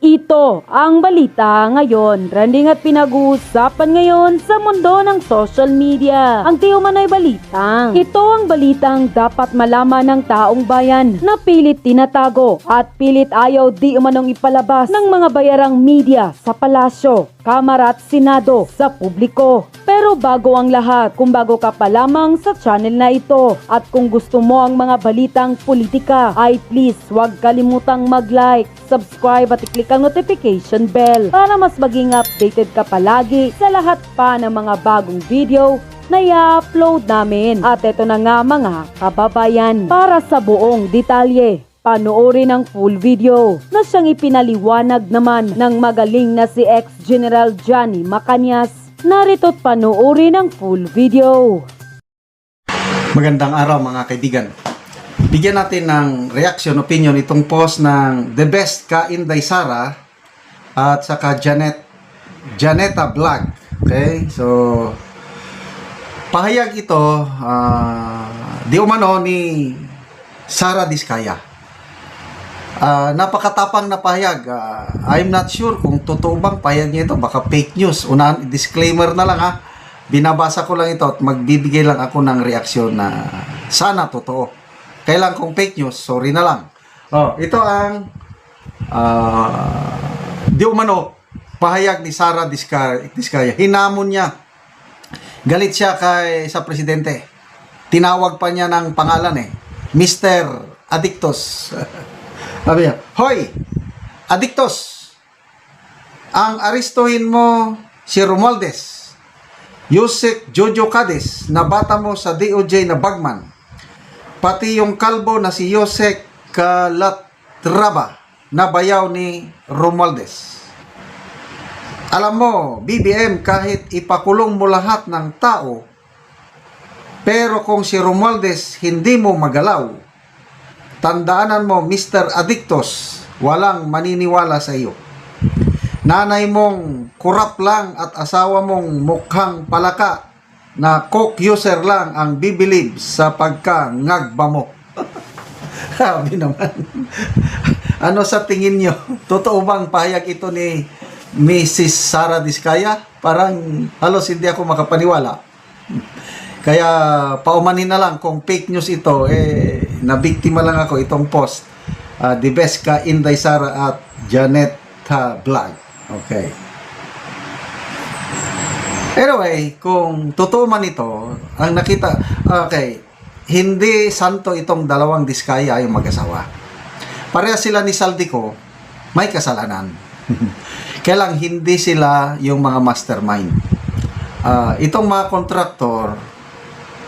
Ito ang balita ngayon. Trending at pinag-uusapan ngayon sa mundo ng social media. Ang di umano'y balitang. Ito ang balitang dapat malaman ng taong bayan na pilit tinatago at pilit ayaw di umanong ipalabas ng mga bayarang media sa palasyo, kamara at senado sa publiko. Pero bago ang lahat, kung bago ka pa lamang sa channel na ito at kung gusto mo ang mga balitang politika, ay please huwag kalimutang mag-like, subscribe at i-click ang notification bell para mas maging updated ka palagi sa lahat pa ng mga bagong video na i-upload namin. At ito na nga mga kababayan, para sa buong detalye, panoorin ang full video na siyang ipinaliwanag naman ng magaling na si ex-General Johnny Macanias. Narito't panoorin ang full video. Magandang araw mga kaibigan. Bigyan natin ng reaction, opinion itong post ng The Best ka Inday Sara at saka Janetta Vlog. Okay? So, pahayag ito di umano ni Sara Diskaya. Napakatapang na pahayag. I'm not sure kung totoo bang pahayag niya ito. Baka fake news. Unahan, disclaimer na lang ha. Binabasa ko lang ito at magbibigay lang ako ng reaksyon na sana totoo. Kailan kung fake news, sorry na lang. Ito ang di umano pahayag ni Sara Diskaya. Hinamon niya. Galit siya sa presidente. Tinawag pa niya ng pangalan Mr. Adictos. Sabi niya, "Hoy, Adictos, ang aristuhin mo si Romualdez, Yusek Jojo Cadiz na bata mo sa DOJ na bagman, pati yung kalbo na si Yusek Calatrava na bayaw ni Romualdez. Alam mo, BBM, kahit ipakulong mo lahat ng tao, pero kung si Romualdez hindi mo magalaw, tandaanan mo, Mr. Adictos, walang maniniwala sa iyo. Nanay mong kurap lang at asawa mong mukhang palaka na coke user lang ang bibilib sa pagkangagba mo." Sabi naman. Ano sa tingin nyo? Totoo bang pahayag ito ni Mrs. Sara Diskaya? Parang halos hindi ako makapaniwala. Kaya paumanin na lang kung fake news ito, nabiktima lang ako itong post. The Best ka Inday Sara at Janetta Vlog. Okay. Anyway, kung totoo man ito, ang nakita, okay, hindi santo itong dalawang Diskaya yung mag-asawa. Pareha sila ni Saldico, may kasalanan. Kaya lang hindi sila yung mga mastermind. Itong mga kontraktor,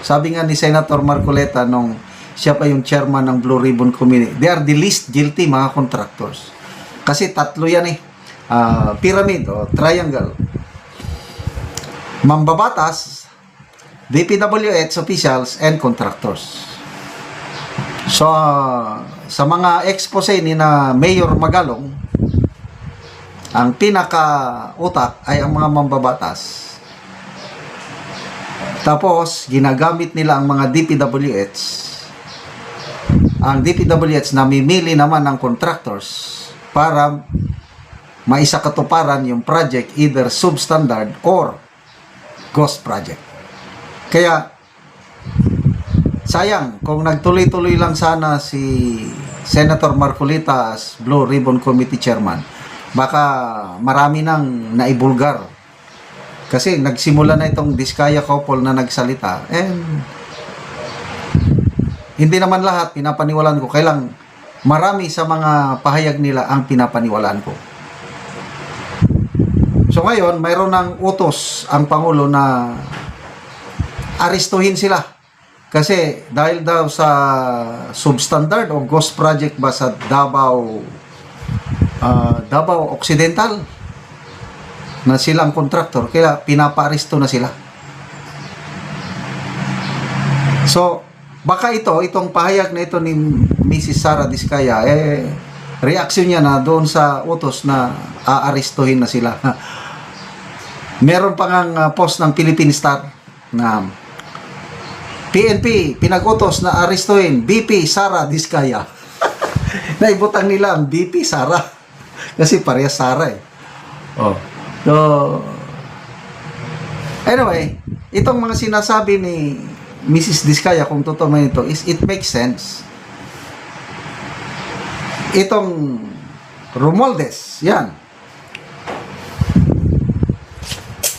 sabi nga ni Senator Marcoleta nung siya pa yung chairman ng Blue Ribbon Committee, they are the least guilty mga contractors. Kasi tatlo yan pyramid o triangle. Mambabatas, DPWH officials, and contractors. So, sa mga expose ni na Mayor Magalong, ang pinaka-utak ay ang mga mambabatas. Tapos, ginagamit nila ang mga DPWH. Ang DPWH namimili naman ng contractors para maisakatuparan yung project, either substandard or ghost project. Kaya, sayang, kung nagtuloy-tuloy lang sana si Senator Marcolita as Blue Ribbon Committee Chairman, baka marami nang naibulgar. Kasi nagsimula na itong Diskaya couple na nagsalita, and hindi naman lahat pinapaniwalaan ko. Kailang marami sa mga pahayag nila ang pinapaniwalaan ko. So ngayon, mayroon ng utos ang Pangulo na aristuhin sila. Kasi dahil daw sa substandard o ghost project ba sa Davao Occidental, na silang kontraktor, kaya pinapaaresto na sila. So, baka itong pahayag na ito ni Mrs. Sara Diskaya, reaksyon niya na doon sa utos na aarestuhin na sila. Meron pa ngang post ng Philippine Star na PNP, pinag-utos na arestuhin BP Sara Diskaya. Naibutang nila ang BP Sara. Kasi parehas Sara eh. Oh. So, anyway, itong mga sinasabi ni Mrs. Diskaya, kung totoo man ito, is it makes sense. Itong Romualdez, yan.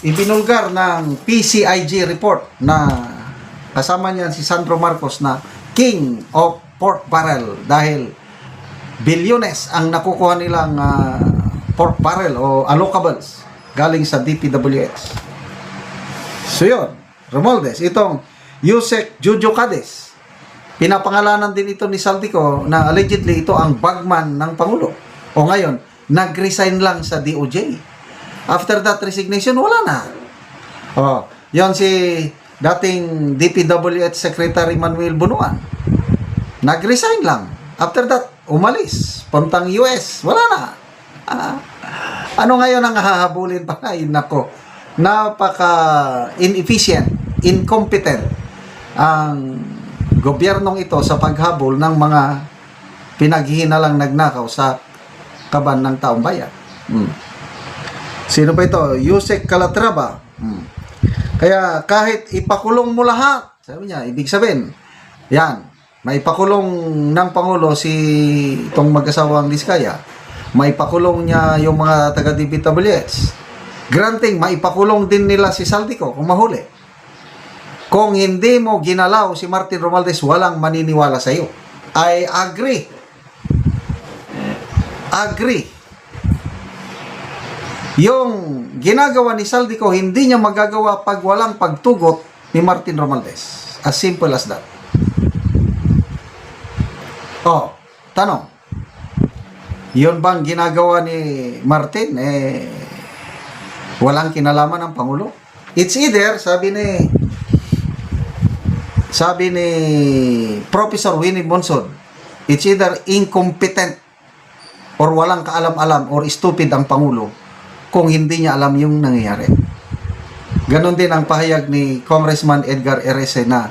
Ibinulgar ng PCIG report na kasama niyan si Sandro Marcos na king of pork barrel dahil bilyones ang nakukuha nilang pork barrel o allocables galing sa DPWH. So yun, Romualdez, itong Yusek Jojo Cades, pinapangalanan din ito ni Saldico na allegedly ito ang bagman ng Pangulo. O ngayon, nag-resign lang sa DOJ. After that resignation, wala na. O, yun si dating DPWH Secretary Manuel Bunuan. Nag-resign lang. After that, umalis. Puntang US. Wala na. Ano ngayon ang hahabulin pa? Ay, nako. Napaka-inefficient, incompetent ang gobyernong ito sa paghabol ng mga pinaghihinalang nagnakaw sa kaban ng taong bayan. Sino ba ito? Yusek Calatrava. Kaya kahit ipakulong mo lahat, sabi niya, ibig sabihin, yan, maipakulong ng Pangulo si itong mag-asawang Diskaya, maipakulong niya yung mga taga-DPWH. Granting, maipakulong din nila si Saldico kung mahuli. Kung hindi mo ginalaw si Martin Romualdez, walang maniniwala sa iyo. I agree. Agree. Yung ginagawa ni Saldico, hindi niya magagawa pag walang pagtugot ni Martin Romualdez. As simple as that. Oh, tanong. Yun bang ginagawa ni Martin? Walang kinalaman ng Pangulo? It's either, sabi ni Professor Winnie Bonsod, it's either incompetent or walang kaalam-alam or stupid ang Pangulo kung hindi niya alam yung nangyayari. Ganon din ang pahayag ni Congressman Edgar Erese na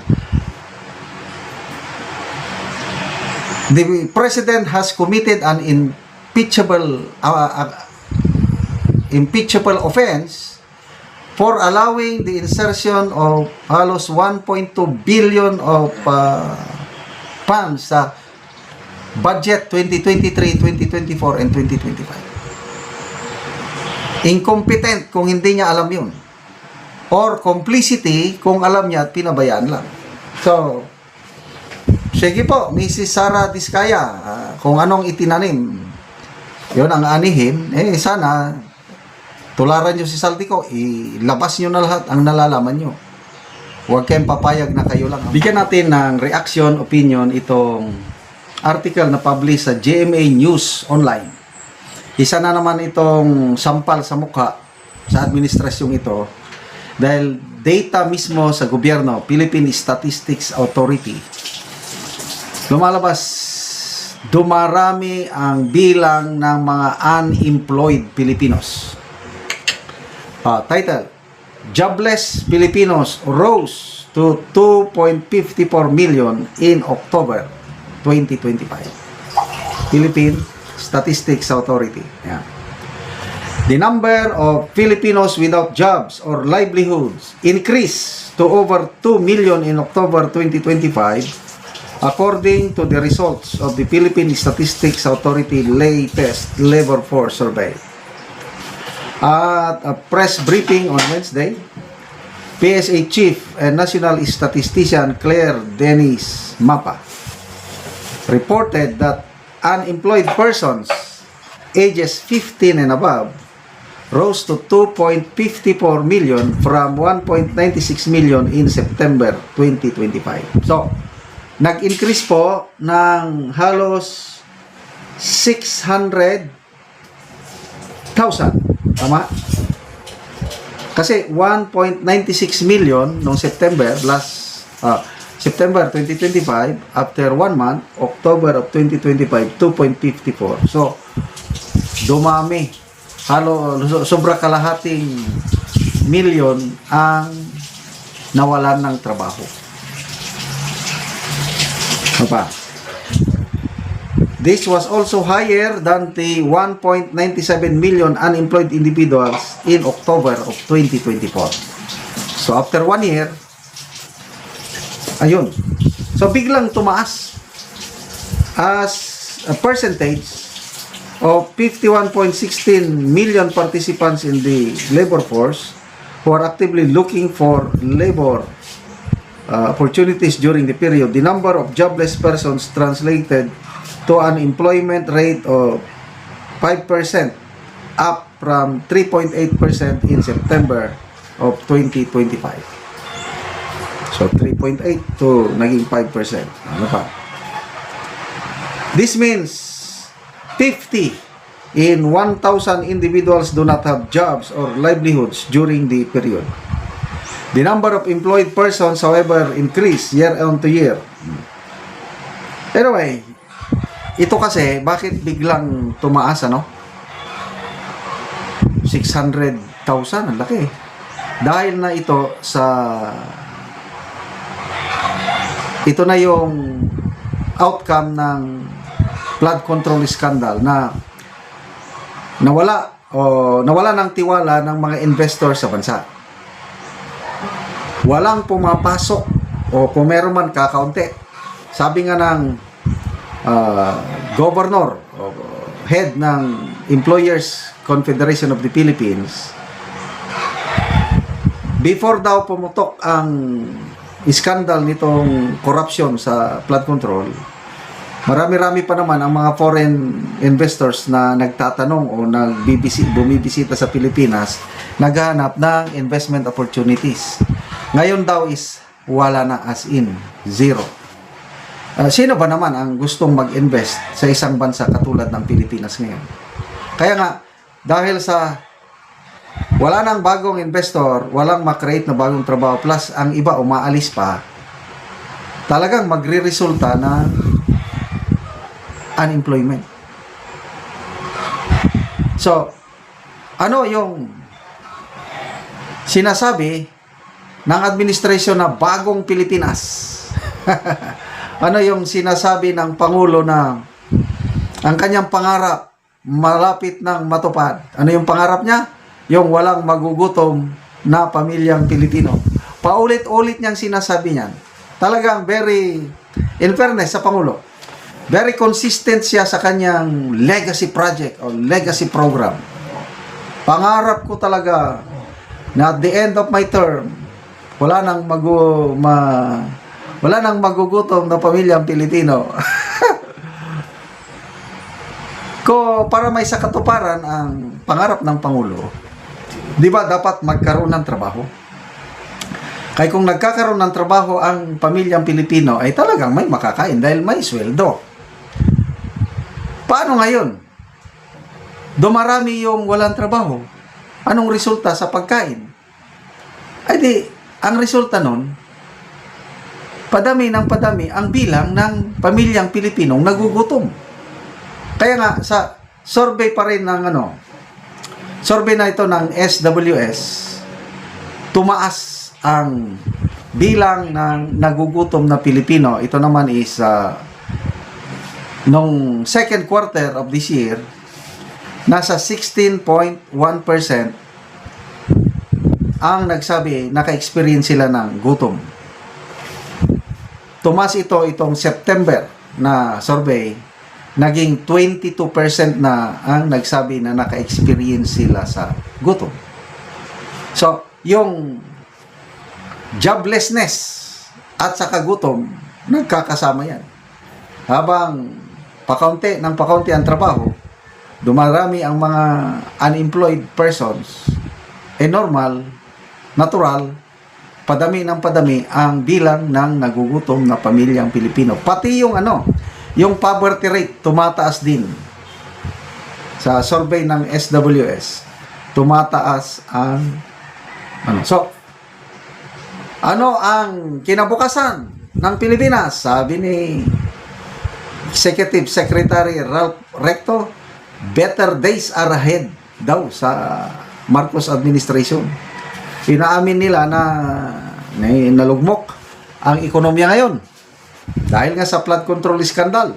the President has committed an impeachable offense for allowing the insertion of halos 1.2 billion of funds sa budget 2023, 2024, and 2025. Incompetent kung hindi niya alam yun. Or complicity kung alam niya at pinabayaan lang. So, sige po, Mrs. Sara Diskaya, kung anong itinanim, yun ang anihin, sana tularan nyo si Saldico, ilabas nyo na lahat ang nalalaman nyo. Huwag kayong papayag na kayo lang. Bigyan natin ng reaction, opinion, itong article na publish sa GMA News Online. Isa na naman itong sampal sa mukha sa administrasyong ito dahil data mismo sa gobyerno, Philippine Statistics Authority, lumalabas, dumarami ang bilang ng mga unemployed Filipinos. Title, Jobless Filipinos rose to 2.54 million in October 2025. Philippine Statistics Authority. Yeah. The number of Filipinos without jobs or livelihoods increased to over 2 million in October 2025 according to the results of the Philippine Statistics Authority latest labor force survey. At a press briefing on Wednesday, PSA Chief and National Statistician Claire Denise Mapa reported that unemployed persons ages 15 and above rose to 2.54 million from 1.96 million in September 2025. So, nag-increase po ng halos 600,000. Tama? Kasi 1.96 million noong September, September 2025, after 1 month, October of 2025, 2.54. So, dumami. Sobra kalahating milyon ang nawalan ng trabaho. Ano pa? This was also higher than the 1.97 million unemployed individuals in October of 2024. So after 1 year, ayun. So biglang tumaas as a percentage of 51.16 million participants in the labor force who are actively looking for labor opportunities during the period. The number of jobless persons translated to an employment rate of 5%, up from 3.8% in September of 2025. So 3.8 to naging 5%. Ano pa? This means 50 in 1,000 individuals do not have jobs or livelihoods during the period. The number of employed persons, however, increased year on to year. Anyway, ito kasi, bakit biglang tumaas, ano? 600,000, ang laki. Dahil na ito na yung outcome ng flood control scandal na nawala ng tiwala ng mga investor sa bansa. Walang pumapasok o kung meron man kakaunti. Sabi nga ng governor o head ng Employers Confederation of the Philippines, before daw pumutok ang iskandal nitong corruption sa flood control, marami-rami pa naman ang mga foreign investors na nagtatanong o bumibisita sa Pilipinas, naghahanap ng investment opportunities. Ngayon daw is wala na, as in zero. Sino ba naman ang gustong mag-invest sa isang bansa katulad ng Pilipinas ngayon? Kaya nga, dahil sa wala nang bagong investor, walang makreate na bagong trabaho, plus ang iba umaalis pa, talagang magre-resulta na unemployment. So, ano yung sinasabi ng administrasyon na bagong Pilipinas? Ano yung sinasabi ng Pangulo na ang kanyang pangarap malapit nang matupad? Ano yung pangarap niya? Yung walang magugutom na pamilyang Pilipino. Paulit-ulit niyang sinasabi niyan. Talagang very, in fairness sa Pangulo, very consistent siya sa kanyang legacy project o legacy program. Pangarap ko talaga na at the end of my term, wala nang magugutom na pamilyang Pilipino. Para may sa katuparan ang pangarap ng Pangulo, di ba dapat magkaroon ng trabaho? Kaya kung nagkakaroon ng trabaho ang pamilyang Pilipino, ay talagang may makakain dahil may sweldo. Paano ngayon? Dumarami yung walang trabaho. Anong resulta sa pagkain? Ay di, ang resulta nun, padami ng padami ang bilang ng pamilyang Pilipinong nagugutom. Kaya nga, sa survey pa rin ng survey na ito ng SWS, tumaas ang bilang ng nagugutom na Pilipino. Ito naman is nung second quarter of this year, nasa 16.1% ang nagsabi naka-experience sila ng gutom. Tumaas itong September na survey, naging 22% na ang nagsabi na naka-experience sila sa gutom. So, yung joblessness at saka gutom, nagkakasama yan. Habang pakaunti ang trabaho, dumarami ang mga unemployed persons, normal, natural, padami ang bilang ng nagugutom na pamilyang Pilipino. Pati yung yung poverty rate tumataas din. Sa survey ng SWS, tumataas ang So, ano ang kinabukasan ng Pilipinas? Sabi ni Executive Secretary Ralph Recto, better days are ahead daw sa Marcos administration. Inaamin nila na nalugmok ang ekonomiya ngayon dahil nga sa flood control scandal.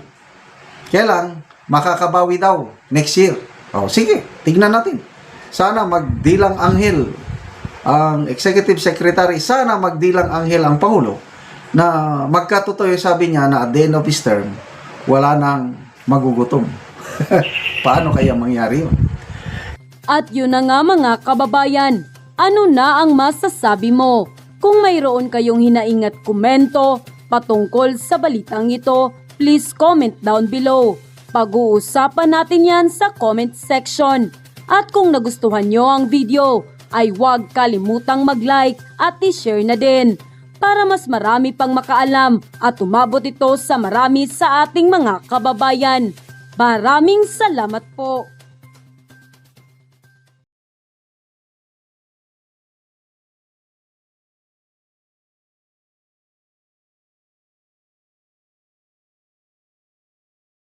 Kaya lang, makakabawi daw next year. O, sige, tignan natin. Sana magdilang anghel ang Executive Secretary, sana magdilang anghel ang Pangulo na magkatotoo sabi niya na at the end of his term, wala nang magugutom. Paano kaya mangyari yun? At yun na nga mga kababayan, ano na ang masasabi mo? Kung mayroon kayong hinaing at komento patungkol sa balitang ito, please comment down below. Pag-uusapan natin yan sa comment section. At kung nagustuhan nyo ang video, ay huwag kalimutang mag-like at i-share na din para mas marami pang makaalam at umabot ito sa marami sa ating mga kababayan. Maraming salamat po!